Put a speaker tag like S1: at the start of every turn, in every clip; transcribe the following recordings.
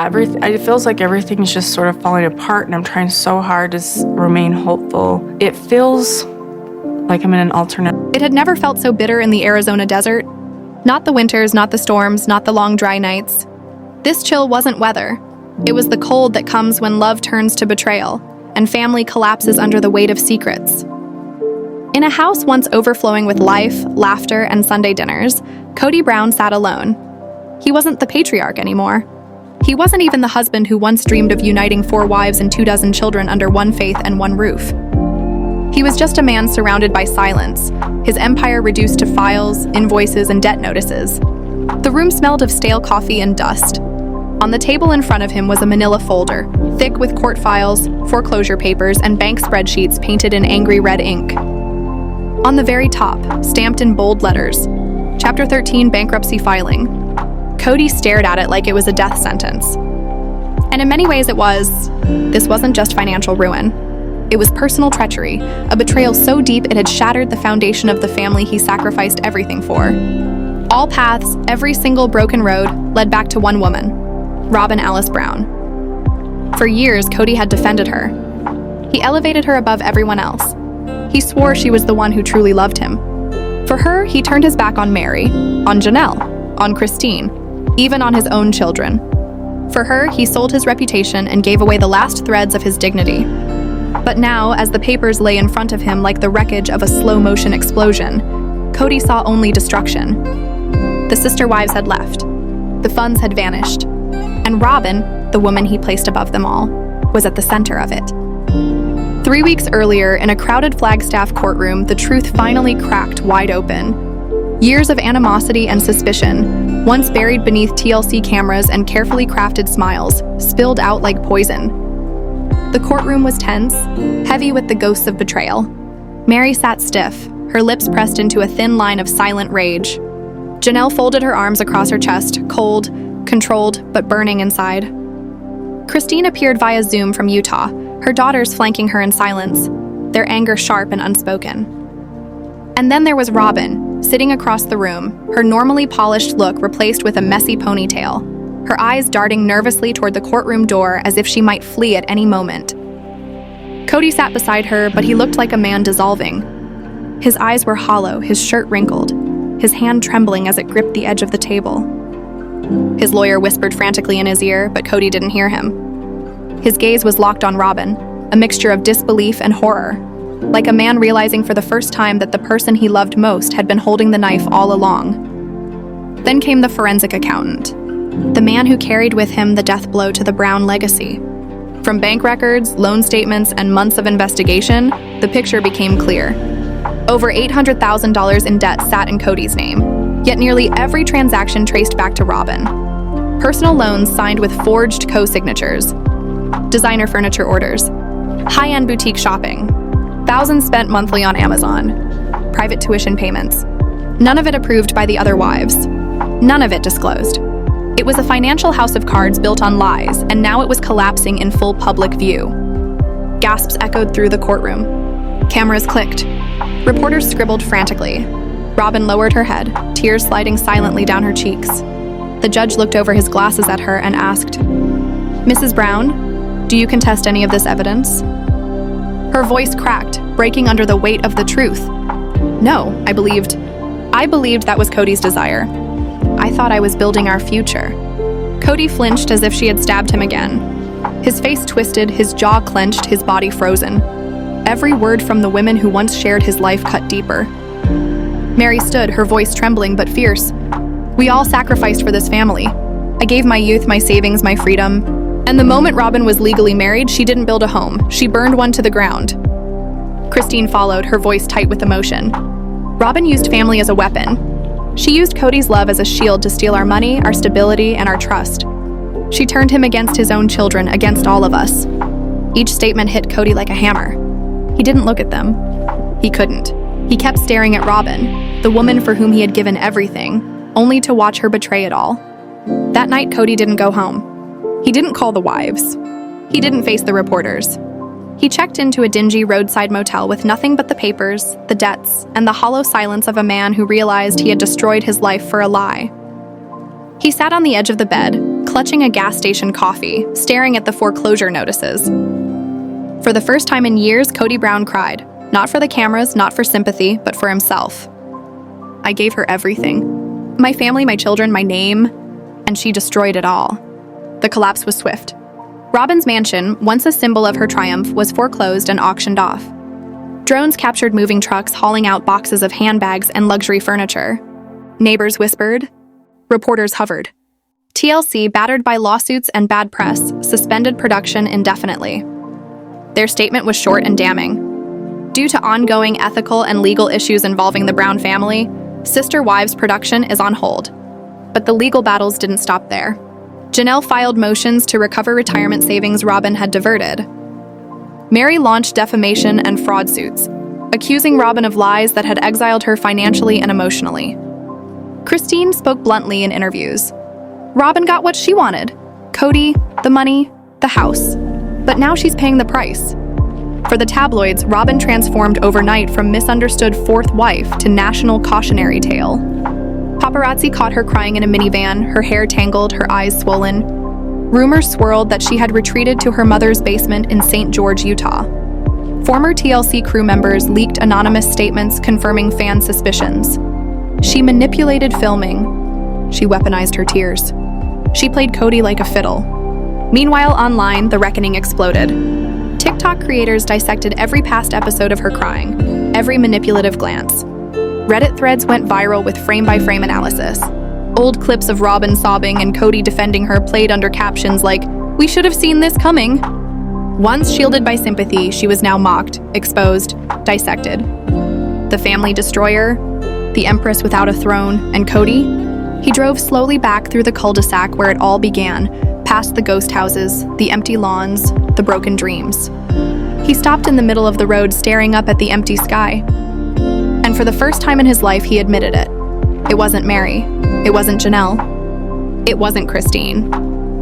S1: It feels like everything's just sort of falling apart, and I'm trying so hard to remain hopeful. It feels like I'm in an alternate.
S2: It had never felt so bitter in the Arizona desert. Not the winters, not the storms, not the long dry nights. This chill wasn't weather. It was the cold that comes when love turns to betrayal, and family collapses under the weight of secrets. In a house once overflowing with life, laughter, and Sunday dinners, Kody Brown sat alone. He wasn't the patriarch anymore. He wasn't even the husband who once dreamed of uniting 4 wives and 24 children under one faith and one roof. He was just a man surrounded by silence, his empire reduced to files, invoices, and debt notices. The room smelled of stale coffee and dust. On the table in front of him was a manila folder, thick with court files, foreclosure papers, and bank spreadsheets painted in angry red ink. On the very top, stamped in bold letters, Chapter 13 Bankruptcy Filing. Kody stared at it like it was a death sentence. And in many ways it was. This wasn't just financial ruin. It was personal treachery, a betrayal so deep it had shattered the foundation of the family he sacrificed everything for. All paths, every single broken road, led back to one woman, Robyn Brown. For years, Kody had defended her. He elevated her above everyone else. He swore she was the one who truly loved him. For her, he turned his back on Mary, on Janelle, on Christine, even on his own children. For her, he sold his reputation and gave away the last threads of his dignity. But now, as the papers lay in front of him like the wreckage of a slow-motion explosion, Kody saw only destruction. The sister wives had left. The funds had vanished. And Robyn, the woman he placed above them all, was at the center of it. 3 weeks earlier, in a crowded Flagstaff courtroom, the truth finally cracked wide open. Years of animosity and suspicion, once buried beneath TLC cameras and carefully crafted smiles, spilled out like poison. The courtroom was tense, heavy with the ghosts of betrayal. Mary sat stiff, her lips pressed into a thin line of silent rage. Janelle folded her arms across her chest, cold, controlled, but burning inside. Christine appeared via Zoom from Utah, her daughters flanking her in silence, their anger sharp and unspoken. And then there was Robyn, sitting across the room, her normally polished look replaced with a messy ponytail, her eyes darting nervously toward the courtroom door as if she might flee at any moment. Kody sat beside her, but he looked like a man dissolving. His eyes were hollow, his shirt wrinkled, his hand trembling as it gripped the edge of the table. His lawyer whispered frantically in his ear, but Kody didn't hear him. His gaze was locked on Robyn, a mixture of disbelief and horror, like a man realizing for the first time that the person he loved most had been holding the knife all along. Then came the forensic accountant, the man who carried with him the death blow to the Brown legacy. From bank records, loan statements, and months of investigation, the picture became clear. Over $800,000 in debt sat in Kody's name, yet nearly every transaction traced back to Robyn. Personal loans signed with forged co-signatures, designer furniture orders, high-end boutique shopping, thousands spent monthly on Amazon, private tuition payments. None of it approved by the other wives. None of it disclosed. It was a financial house of cards built on lies, and now it was collapsing in full public view. Gasps echoed through the courtroom. Cameras clicked. Reporters scribbled frantically. Robyn lowered her head, tears sliding silently down her cheeks. The judge looked over his glasses at her and asked, "Mrs. Brown, do you contest any of this evidence?" Her voice cracked, breaking under the weight of the truth. No, I believed that was Kody's desire. I thought I was building our future. Kody flinched as if she had stabbed him again. His face twisted, his jaw clenched, his body frozen. Every word from the women who once shared his life cut deeper. Mary stood, her voice trembling but fierce. "We all sacrificed for this family. I gave my youth, my savings, my freedom. And the moment Robyn was legally married, she didn't build a home. She burned one to the ground." Christine followed, her voice tight with emotion. Robyn used family as a weapon. She used Kody's love as a shield to steal our money, our stability, and our trust. She turned him against his own children, against all of us. Each statement hit Kody like a hammer. He didn't look at them. He couldn't. He kept staring at Robyn, the woman for whom he had given everything, only to watch her betray it all. That night, Kody didn't go home. He didn't call the wives. He didn't face the reporters. He checked into a dingy roadside motel with nothing but the papers, the debts, and the hollow silence of a man who realized he had destroyed his life for a lie. He sat on the edge of the bed, clutching a gas station coffee, staring at the foreclosure notices. For the first time in years, Kody Brown cried. Not for the cameras, not for sympathy, but for himself. I gave her everything. My family, my children, my name, and she destroyed it all. The collapse was swift. Robyn's mansion, once a symbol of her triumph, was foreclosed and auctioned off. Drones captured moving trucks hauling out boxes of handbags and luxury furniture. Neighbors whispered. Reporters hovered. TLC, battered by lawsuits and bad press, suspended production indefinitely. Their statement was short and damning. Due to ongoing ethical and legal issues involving the Brown family, Sister Wives production is on hold. But the legal battles didn't stop there. Janelle filed motions to recover retirement savings Robyn had diverted. Mary launched defamation and fraud suits, accusing Robyn of lies that had exiled her financially and emotionally. Christine spoke bluntly in interviews. Robyn got what she wanted: Kody, the money, the house. But now she's paying the price. For the tabloids, Robyn transformed overnight from misunderstood fourth wife to national cautionary tale. Paparazzi caught her crying in a minivan, her hair tangled, her eyes swollen. Rumors swirled that she had retreated to her mother's basement in St. George, Utah. Former TLC crew members leaked anonymous statements confirming fan suspicions. She manipulated filming. She weaponized her tears. She played Kody like a fiddle. Meanwhile, online, the reckoning exploded. TikTok creators dissected every past episode of her crying, every manipulative glance. Reddit threads went viral with frame-by-frame analysis. Old clips of Robyn sobbing and Kody defending her played under captions like, "We should have seen this coming." Once shielded by sympathy, she was now mocked, exposed, dissected. The family destroyer, the empress without a throne, and Kody? He drove slowly back through the cul-de-sac where it all began, past the ghost houses, the empty lawns, the broken dreams. He stopped in the middle of the road staring up at the empty sky. And for the first time in his life, he admitted it. It wasn't Mary. It wasn't Janelle. It wasn't Christine.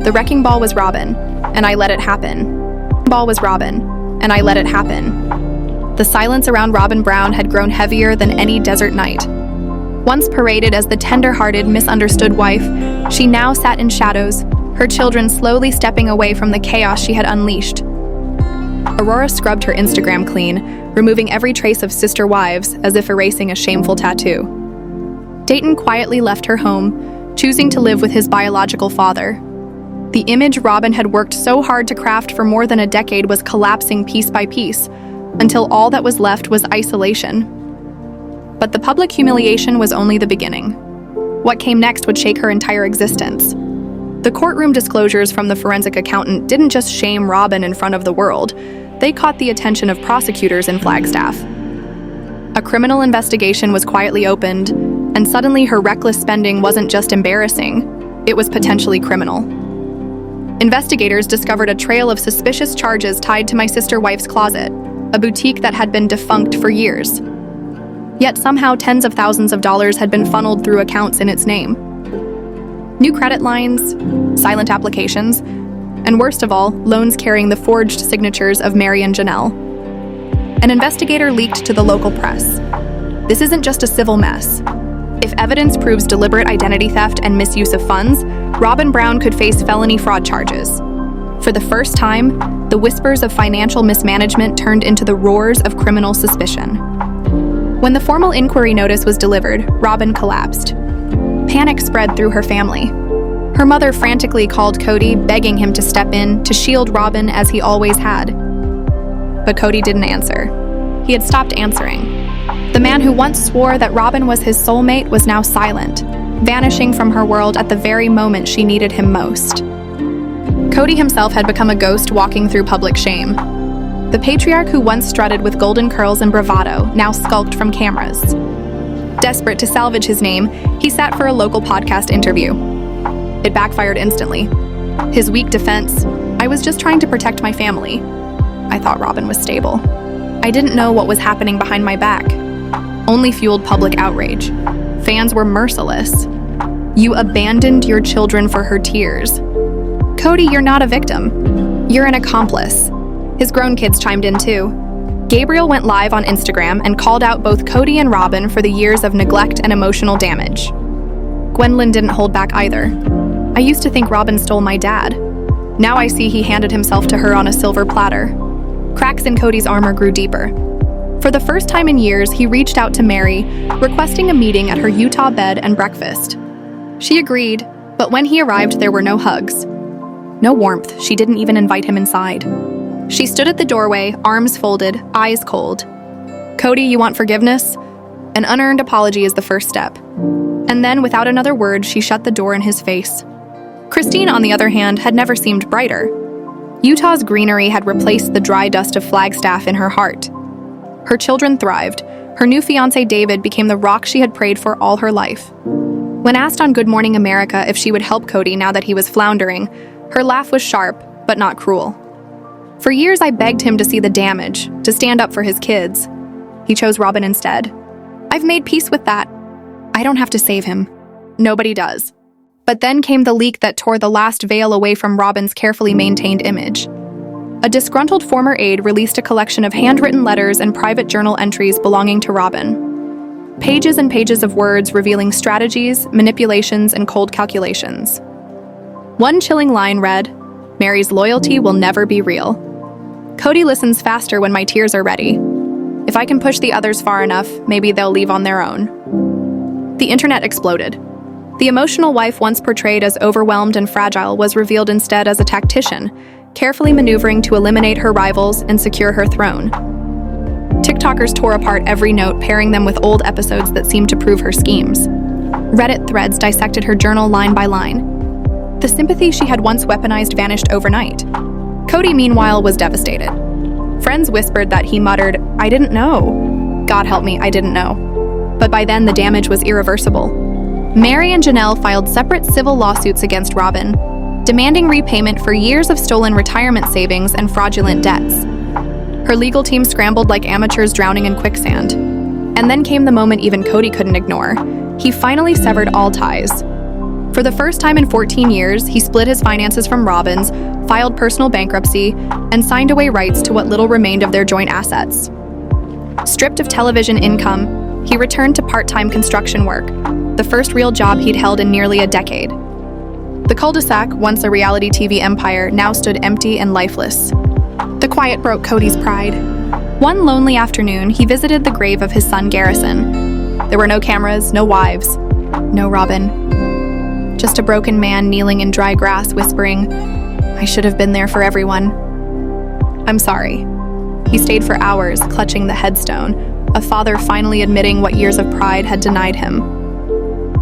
S2: The wrecking ball was Robyn, and I let it happen. Ball was Robyn, and I let it happen. The silence around Robyn Brown had grown heavier than any desert night. Once paraded as the tender-hearted, misunderstood wife, she now sat in shadows, her children slowly stepping away from the chaos she had unleashed. Aurora scrubbed her Instagram clean, removing every trace of Sister Wives as if erasing a shameful tattoo. Dayton quietly left her home, choosing to live with his biological father. The image Robyn had worked so hard to craft for more than a decade was collapsing piece by piece, until all that was left was isolation. But the public humiliation was only the beginning. What came next would shake her entire existence. The courtroom disclosures from the forensic accountant didn't just shame Robyn in front of the world, they caught the attention of prosecutors in Flagstaff. A criminal investigation was quietly opened, and suddenly her reckless spending wasn't just embarrassing, it was potentially criminal. Investigators discovered a trail of suspicious charges tied to my sister wife's closet, a boutique that had been defunct for years. Yet somehow tens of thousands of dollars had been funneled through accounts in its name. New credit lines, silent applications, and worst of all, loans carrying the forged signatures of Mary and Janelle. An investigator leaked to the local press. This isn't just a civil mess. If evidence proves deliberate identity theft and misuse of funds, Robyn Brown could face felony fraud charges. For the first time, the whispers of financial mismanagement turned into the roars of criminal suspicion. When the formal inquiry notice was delivered, Robyn collapsed. Panic spread through her family. Her mother frantically called Kody, begging him to step in, to shield Robyn as he always had. But Kody didn't answer. He had stopped answering. The man who once swore that Robyn was his soulmate was now silent, vanishing from her world at the very moment she needed him most. Kody himself had become a ghost walking through public shame. The patriarch who once strutted with golden curls and bravado now skulked from cameras. Desperate to salvage his name, he sat for a local podcast interview. It backfired instantly. His weak defense, "I was just trying to protect my family. I thought Robyn was stable. I didn't know what was happening behind my back," only fueled public outrage. Fans were merciless. "You abandoned your children for her tears." "Kody, you're not a victim. You're an accomplice." His grown kids chimed in too. Gabriel went live on Instagram and called out both Kody and Robyn for the years of neglect and emotional damage. Gwendolyn didn't hold back either. I used to think Robyn stole my dad. Now I see he handed himself to her on a silver platter. Cracks in Kody's armor grew deeper. For the first time in years, he reached out to Mary, requesting a meeting at her Utah bed and breakfast. She agreed, but when he arrived, there were no hugs. No warmth. She didn't even invite him inside. She stood at the doorway, arms folded, eyes cold. "Kody, you want forgiveness?" An unearned apology is the first step. And then, without another word, she shut the door in his face. Christine, on the other hand, had never seemed brighter. Utah's greenery had replaced the dry dust of Flagstaff in her heart. Her children thrived. Her new fiancé David became the rock she had prayed for all her life. When asked on Good Morning America if she would help Kody now that he was floundering, her laugh was sharp, but not cruel. "For years I begged him to see the damage, to stand up for his kids. He chose Robyn instead. I've made peace with that. I don't have to save him. Nobody does." But then came the leak that tore the last veil away from Robyn's carefully maintained image. A disgruntled former aide released a collection of handwritten letters and private journal entries belonging to Robyn. Pages and pages of words revealing strategies, manipulations, and cold calculations. One chilling line read, "Mary's loyalty will never be real. Kody listens faster when my tears are ready. If I can push the others far enough, maybe they'll leave on their own." The internet exploded. The emotional wife once portrayed as overwhelmed and fragile was revealed instead as a tactician, carefully maneuvering to eliminate her rivals and secure her throne. TikTokers tore apart every note, pairing them with old episodes that seemed to prove her schemes. Reddit threads dissected her journal line by line. The sympathy she had once weaponized vanished overnight. Kody, meanwhile, was devastated. Friends whispered that he muttered, "I didn't know. God help me, I didn't know." But by then, the damage was irreversible. Mary and Janelle filed separate civil lawsuits against Robyn, demanding repayment for years of stolen retirement savings and fraudulent debts. Her legal team scrambled like amateurs drowning in quicksand. And then came the moment even Kody couldn't ignore. He finally severed all ties. For the first time in 14 years, he split his finances from Robyn's, filed personal bankruptcy, and signed away rights to what little remained of their joint assets. Stripped of television income, he returned to part-time construction work, the first real job he'd held in nearly a decade. The cul-de-sac, once a reality TV empire, now stood empty and lifeless. The quiet broke Kody's pride. One lonely afternoon, he visited the grave of his son Garrison. There were no cameras, no wives, no Robyn. Just a broken man kneeling in dry grass whispering, "I should have been there for everyone. I'm sorry." He stayed for hours, clutching the headstone, a father finally admitting what years of pride had denied him.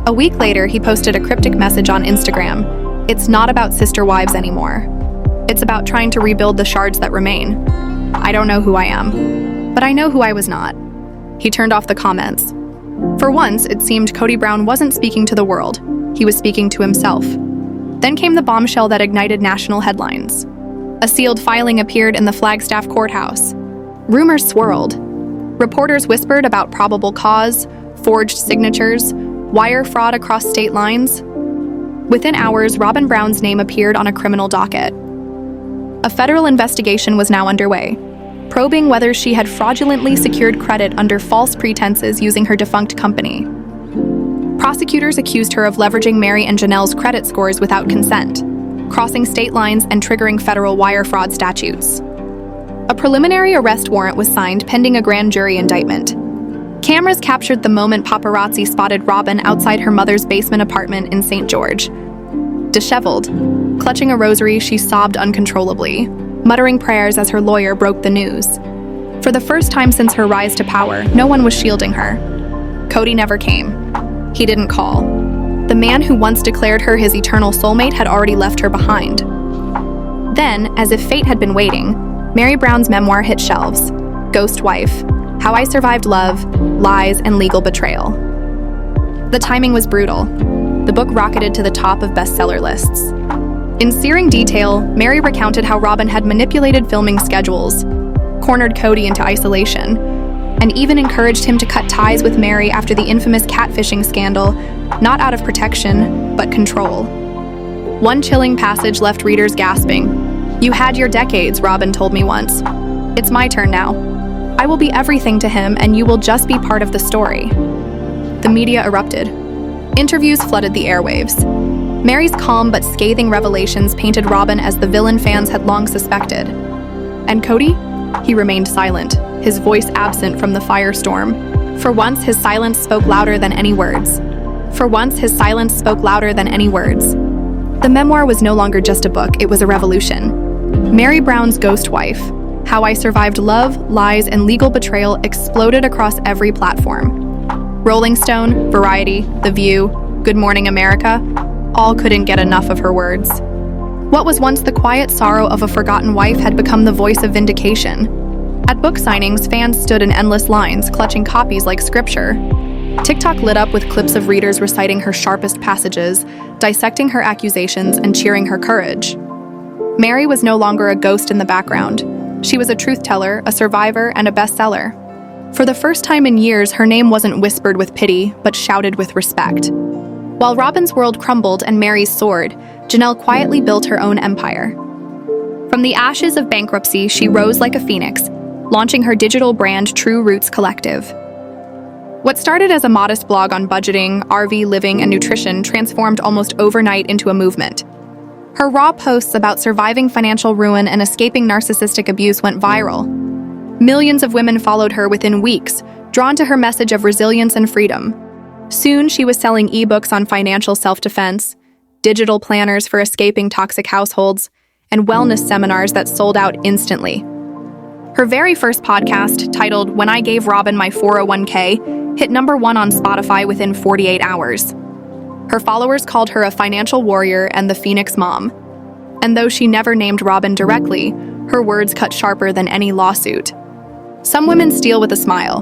S2: A week later, he posted a cryptic message on Instagram. "It's not about sister wives anymore. It's about trying to rebuild the shards that remain. I don't know who I am, but I know who I was not." He turned off the comments. For once, it seemed Kody Brown wasn't speaking to the world. He was speaking to himself. Then came the bombshell that ignited national headlines. A sealed filing appeared in the Flagstaff courthouse. Rumors swirled. Reporters whispered about probable cause, forged signatures, wire fraud across state lines. Within hours, Robyn Brown's name appeared on a criminal docket. A federal investigation was now underway, probing whether she had fraudulently secured credit under false pretenses using her defunct company. Prosecutors accused her of leveraging Mary and Janelle's credit scores without consent, crossing state lines and triggering federal wire fraud statutes. A preliminary arrest warrant was signed pending a grand jury indictment. Cameras captured the moment paparazzi spotted Robyn outside her mother's basement apartment in St. George. Disheveled, clutching a rosary, she sobbed uncontrollably, muttering prayers as her lawyer broke the news. For the first time since her rise to power, no one was shielding her. Kody never came. He didn't call. The man who once declared her his eternal soulmate had already left her behind. Then, as if fate had been waiting, Mary Brown's memoir hit shelves. Ghost Wife: How I Survived Love, Lies, and Legal Betrayal. The timing was brutal. The book rocketed to the top of bestseller lists. In searing detail, Mary recounted how Robyn had manipulated filming schedules, cornered Kody into isolation, and even encouraged him to cut ties with Mary after the infamous catfishing scandal, not out of protection, but control. One chilling passage left readers gasping. "You had your decades," Robyn told me once. "It's my turn now. I will be everything to him, and you will just be part of the story." The media erupted. Interviews flooded the airwaves. Mary's calm but scathing revelations painted Robyn as the villain fans had long suspected. And Kody? He remained silent, his voice absent from the firestorm. For once, his silence spoke louder than any words. The memoir was no longer just a book, it was a revolution. Mary Brown's ghost wife, How I Survived Love, Lies, and Legal Betrayal exploded across every platform. Rolling Stone, Variety, The View, Good Morning America, all couldn't get enough of her words. What was once the quiet sorrow of a forgotten wife had become the voice of vindication. At book signings, fans stood in endless lines, clutching copies like scripture. TikTok lit up with clips of readers reciting her sharpest passages, dissecting her accusations, and cheering her courage. Mary was no longer a ghost in the background. She was a truth-teller, a survivor, and a bestseller. For the first time in years, her name wasn't whispered with pity, but shouted with respect. While Robyn's world crumbled and Mary's soared, Janelle quietly built her own empire. From the ashes of bankruptcy, she rose like a phoenix, launching her digital brand True Roots Collective. What started as a modest blog on budgeting, RV living, and nutrition transformed almost overnight into a movement. Her raw posts about surviving financial ruin and escaping narcissistic abuse went viral. Millions of women followed her within weeks, drawn to her message of resilience and freedom. Soon, she was selling ebooks on financial self-defense, digital planners for escaping toxic households, and wellness seminars that sold out instantly. Her very first podcast, titled When I Gave Robyn My 401k, hit #1 on Spotify within 48 hours. Her followers called her a financial warrior and the Phoenix Mom. And though she never named Robyn directly, her words cut sharper than any lawsuit. Some women steal with a smile.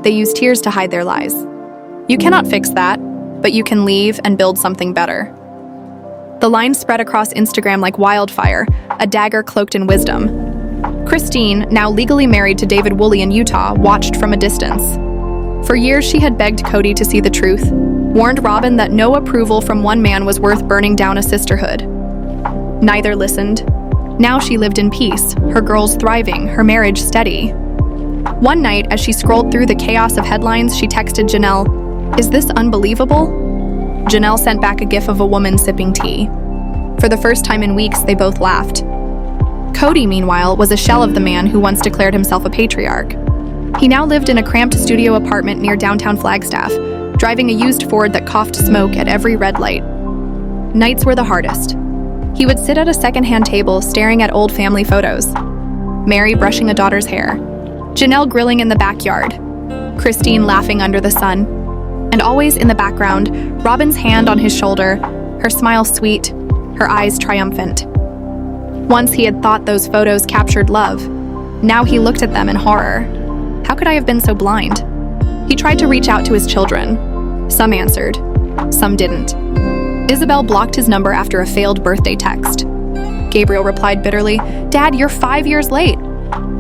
S2: They use tears to hide their lies. You cannot fix that, but you can leave and build something better. The line spread across Instagram like wildfire, a dagger cloaked in wisdom. Christine, now legally married to David Woolley in Utah, watched from a distance. For years, she had begged Kody to see the truth, warned Robyn that no approval from one man was worth burning down a sisterhood. Neither listened. Now she lived in peace, her girls thriving, her marriage steady. One night, as she scrolled through the chaos of headlines, she texted Janelle, "Is this unbelievable?" Janelle sent back a gif of a woman sipping tea. For the first time in weeks, they both laughed. Kody, meanwhile, was a shell of the man who once declared himself a patriarch. He now lived in a cramped studio apartment near downtown Flagstaff, driving a used Ford that coughed smoke at every red light. Nights were the hardest. He would sit at a secondhand table staring at old family photos. Mary brushing a daughter's hair. Janelle grilling in the backyard. Christine laughing under the sun. And always in the background, Robyn's hand on his shoulder, her smile sweet, her eyes triumphant. Once he had thought those photos captured love. Now he looked at them in horror. How could I have been so blind? He tried to reach out to his children. Some answered. Some didn't. Isabel blocked his number after a failed birthday text. Gabriel replied bitterly, "Dad, you're 5 years late."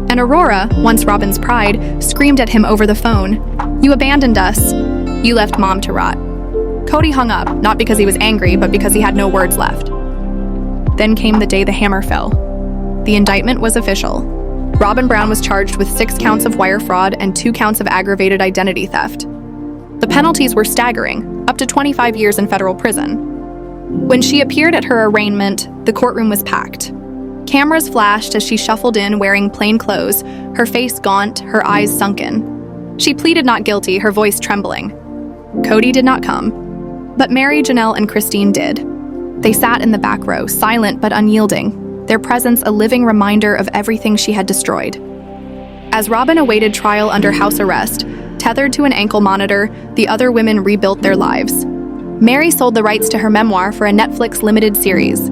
S2: And Aurora, once Robyn's pride, screamed at him over the phone, "You abandoned us. You left Mom to rot." Kody hung up, not because he was angry, but because he had no words left. Then came the day the hammer fell. The indictment was official. Robyn Brown was charged with 6 counts of wire fraud and 2 counts of aggravated identity theft. The penalties were staggering, up to 25 years in federal prison. When she appeared at her arraignment, the courtroom was packed. Cameras flashed as she shuffled in wearing plain clothes, her face gaunt, her eyes sunken. She pleaded not guilty, her voice trembling. Kody did not come, but Mary, Janelle, and Christine did. They sat in the back row, silent but unyielding, their presence a living reminder of everything she had destroyed. As Robyn awaited trial under house arrest, tethered to an ankle monitor, the other women rebuilt their lives. Mary sold the rights to her memoir for a Netflix limited series.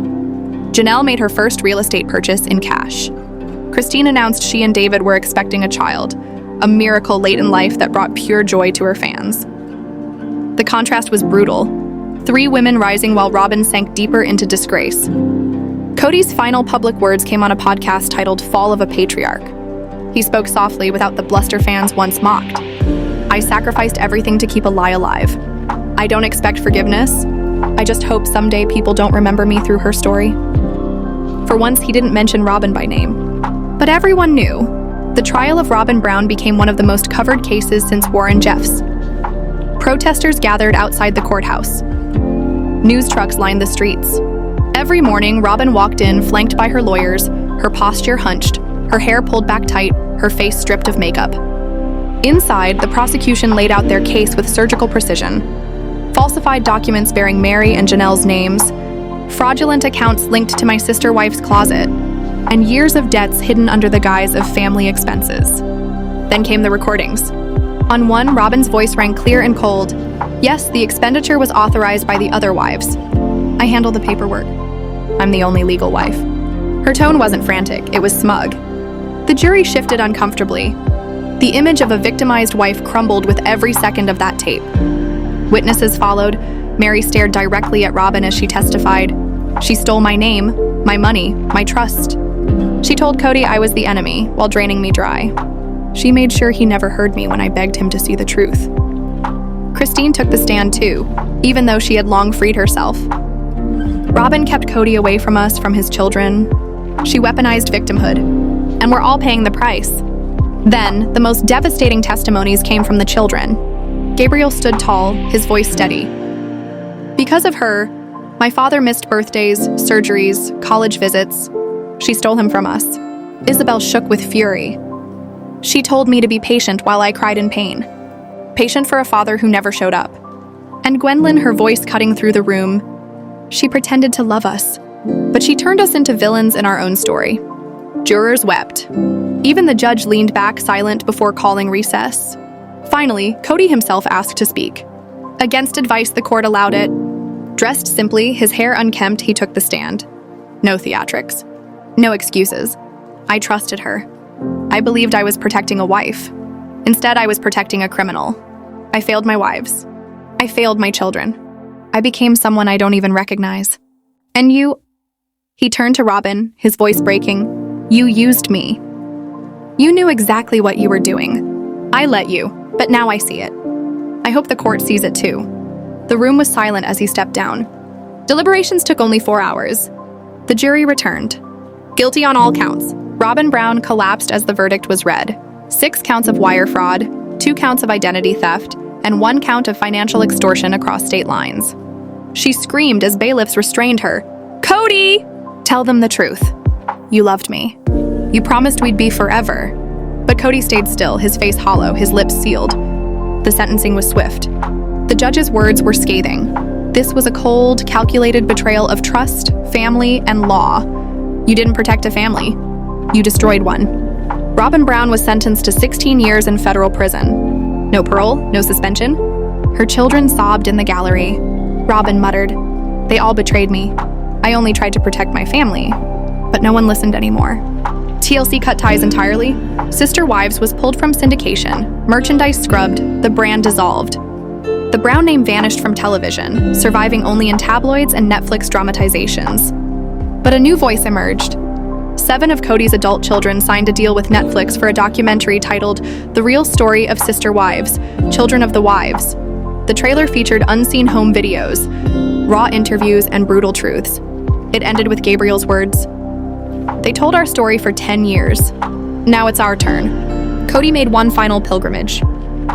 S2: Janelle made her first real estate purchase in cash. Christine announced she and David were expecting a child, a miracle late in life that brought pure joy to her fans. The contrast was brutal. 3 women rising while Robyn sank deeper into disgrace. Kody's final public words came on a podcast titled Fall of a Patriarch. He spoke softly without the bluster fans once mocked. "I sacrificed everything to keep a lie alive. I don't expect forgiveness. I just hope someday people don't remember me through her story." For once, he didn't mention Robyn by name. But everyone knew. The trial of Robyn Brown became one of the most covered cases since Warren Jeffs. Protesters gathered outside the courthouse. News trucks lined the streets. Every morning, Robyn walked in, flanked by her lawyers, her posture hunched, her hair pulled back tight, her face stripped of makeup. Inside, the prosecution laid out their case with surgical precision. Falsified documents bearing Mary and Janelle's names, fraudulent accounts linked to my sister-wife's closet, and years of debts hidden under the guise of family expenses. Then came the recordings. On one, Robyn's voice rang clear and cold. Yes, the expenditure was authorized by the other wives. I handle the paperwork. I'm the only legal wife. Her tone wasn't frantic, it was smug. The jury shifted uncomfortably. The image of a victimized wife crumbled with every second of that tape. Witnesses followed. Mary stared directly at Robyn as she testified. She stole my name, my money, my trust. She told Kody I was the enemy while draining me dry. She made sure he never heard me when I begged him to see the truth. Christine took the stand too, even though she had long freed herself. Robyn kept Kody away from us, from his children. She weaponized victimhood, and we're all paying the price. Then, the most devastating testimonies came from the children. Gabriel stood tall, his voice steady. Because of her, my father missed birthdays, surgeries, college visits. She stole him from us. Isabel shook with fury. She told me to be patient while I cried in pain. Patient for a father who never showed up. And Gwendolyn, her voice cutting through the room, she pretended to love us, but she turned us into villains in our own story. Jurors wept. Even the judge leaned back silent before calling recess. Finally, Kody himself asked to speak. Against advice, the court allowed it. Dressed simply, his hair unkempt, he took the stand. No theatrics. No excuses. I trusted her. I believed I was protecting a wife. Instead, I was protecting a criminal. I failed my wives. I failed my children. I became someone I don't even recognize. And you... He turned to Robyn, his voice breaking. You used me. You knew exactly what you were doing. I let you, but now I see it. I hope the court sees it too. The room was silent as he stepped down. Deliberations took only 4 hours. The jury returned. Guilty on all counts. Robyn Brown collapsed as the verdict was read. 6 counts of wire fraud, 2 counts of identity theft, and 1 count of financial extortion across state lines. She screamed as bailiffs restrained her. Kody! Tell them the truth. You loved me. You promised we'd be forever. But Kody stayed still, his face hollow, his lips sealed. The sentencing was swift. The judge's words were scathing. This was a cold, calculated betrayal of trust, family, and law. You didn't protect a family. You destroyed one. Robyn Brown was sentenced to 16 years in federal prison. No parole, no suspension. Her children sobbed in the gallery. Robyn muttered, "They all betrayed me. I only tried to protect my family." But no one listened anymore. TLC cut ties entirely. Sister Wives was pulled from syndication, merchandise scrubbed, the brand dissolved. The Brown name vanished from television, surviving only in tabloids and Netflix dramatizations. But a new voice emerged. 7 of Kody's adult children signed a deal with Netflix for a documentary titled The Real Story of Sister Wives, Children of the Wives. The trailer featured unseen home videos, raw interviews, and brutal truths. It ended with Gabriel's words, "They told our story for 10 years. Now it's our turn." Kody made one final pilgrimage.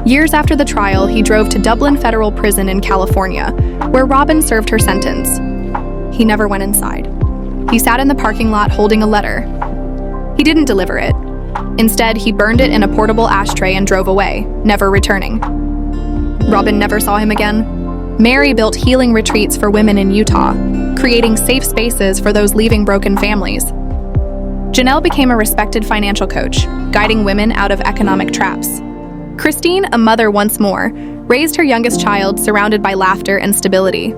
S2: Years after the trial, he drove to Dublin Federal Prison in California, where Robyn served her sentence. He never went inside. He sat in the parking lot holding a letter. He didn't deliver it. Instead, he burned it in a portable ashtray and drove away, never returning. Robyn never saw him again. Mary built healing retreats for women in Utah, creating safe spaces for those leaving broken families. Janelle became a respected financial coach, guiding women out of economic traps. Christine, a mother once more, raised her youngest child surrounded by laughter and stability.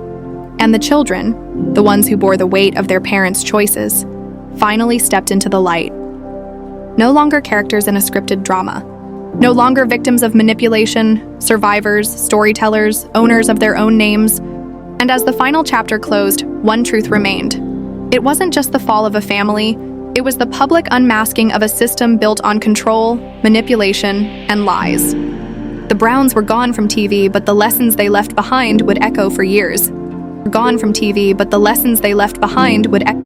S2: And the children, the ones who bore the weight of their parents' choices, finally stepped into the light. No longer characters in a scripted drama. No longer victims of manipulation, survivors, storytellers, owners of their own names. And as the final chapter closed, one truth remained. It wasn't just the fall of a family, it was the public unmasking of a system built on control, manipulation, and lies. The Browns were gone from TV, but the lessons they left behind would echo for years. Gone from TV, but the lessons they left behind would echo